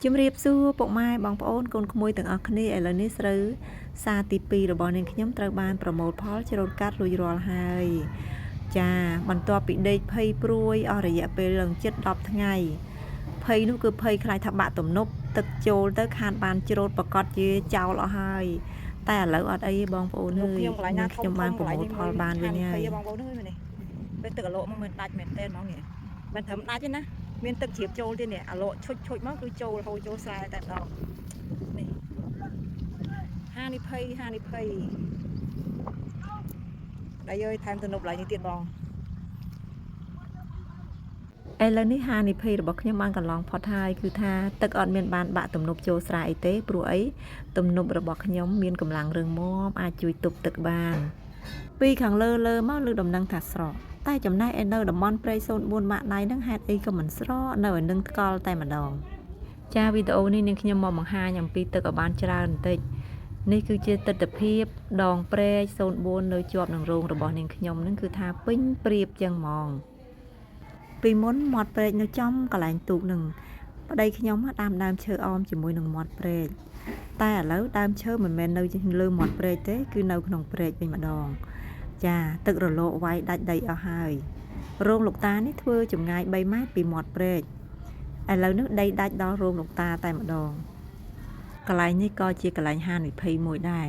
ជំរាបសួរពុកម៉ែបងប្អូនកូនក្មួយទាំងអស់គ្នាឥឡូវនេះស្រូវសាទី2របស់នាងខ្ញុំត្រូវបានប្រមូលផលច្រូតកាត់រួចរាល់ហើយចាបន្ទាប់ពីដេកភ័យព្រួយអស់រយៈពេលឡើងជិត10ថ្ងៃភ័យនោះគឺភ័យខ្លាចថាបាក់ទំនប់ទឹកចូលទៅខានបានច្រូតប្រកាសជាចោលអស់ហើយតែឥឡូវអត់អីបងប្អូនអើយខ្ញុំបានប្រមូលផលបានវិញហើយបងប្អូនអើយនេះពេលទឹកអាឡូមកមិនដាច់មែនទេហ្មងនេះមិនត្រឹមដាច់ទេណាមានទឹកជ្រាបចូលទៀតនេះអាឡូឈុចមកគឺចូលរហូតចូលស្រែតែម្ដងនេះហានិភ័យដៃអើយថែមទំនប់ឡើងនេះទៀតបងឥឡូវនេះហានិភ័យរបស់ខ្ញុំបានកន្លងផុតហើយគឺថាទឹកអត់មានបានបាក់ទំនប់ចូលស្រែអីទេព្រោះអីទំនប់របស់ខ្ញុំមានកម្លាំងរឹងមាំអាចជួយទប់ទឹកបានពីខាងលើមកលើដំណឹងថាស្រកតែចំណែកឯនៅតំបន់ព្រៃ04ម៉ាក់ណៃហ្នឹងហេតុអីក៏មិនស្រកនៅឯនឹងថ្កល់តែម្ដងចាវីដេអូនេះនាងខ្ញុំមកបង្ហាញអំពីទឹកឲ្យបានច្រើនបន្តិចនេះគឺជាទស្សនវិជ្ជាដងព្រែក04នៅជាប់នឹងរោងរបស់នាងខ្ញុំហ្នឹងគឺថាពេញព្រៀបចឹងហ្មងពីមុនមាត់ព្រែកនៅចំកន្លែងទូកនឹងប្តីខ្ញុំដាំដើមឈើអមជាមួយនឹងមាត់ព្រែកតែឥឡូវដើមឈើមិនមែននៅលើមាត់ព្រែកទេគឺនៅក្នុងព្រែកវិញម្ដងចាទឹករលកវាយដាច់ដីអស់ហើយរោងលោកតានេះធ្វើចម្ងាយ3ម៉ែត្រពីមាត់ព្រែកឥឡូវនេះដីដាច់ដល់រោងលោកតាតែម្ដងកន្លែងនេះក៏ជាកន្លែងហានិភ័យមួយដែរ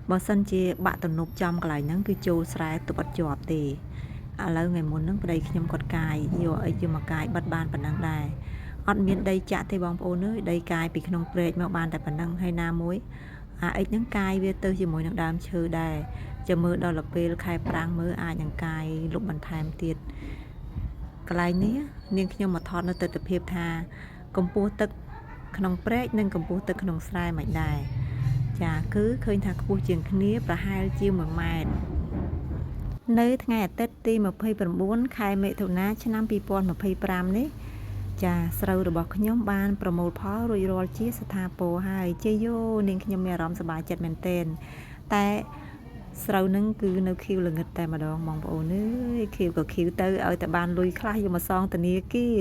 បើសិនជាបាក់ទំនប់ចំកន្លែងហ្នឹងគឺចូលស្រែទប់អត់ជាប់ទេឥឡូវថ្ងៃមុនហ្នឹងប្តីខ្ញុំគាត់កាយយកអីយកមកកាយបិទបានប៉ុណ្ណឹងដែរអត់មានដីចាក់ទេបងប្អូនអើយដីកាយពីក្នុងព្រែកមកបានតែប៉ុណ្ណឹងហើយណាមួយអាអិចហ្នឹងកាយវាទៅជាមួយនឹងដើមឈើដែរចាំមើលដល់ពេលខែប្រាំងមើលអាចនឹងកាយលុបបន្ថែមទៀតកន្លែងនេះនាងខ្ញុំមកថតនៅទស្សនវិជ្ជាថាកម្ពស់ទឹកក្នុងព្រែកនិងកម្ពស់ទឹកក្នុងស្រែមិនដែរចាគឺឃើញថាខ្ពស់ជាងគ្នាប្រហែលជា1ម៉ែត្រនៅថ្ងៃអាទិត្យទី29ខែមិថុនាឆ្នាំ2025នេះចាស្រូវរបស់ខ្ញុំបានប្រមូលផលរួចរាល់ជាស្ថាពរហើយជ័យយោនាងខ្ញុំមានអារម្មណ៍សប្បាយចិត្តមែនទែនតែស្រូវនឹងគឺនៅខៀវល្ងឹតតែម្ដងបងប្អូនអើយខៀវក៏ខៀវទៅឲ្យតែបានលុយខ្លះយកមកសងធនាគារ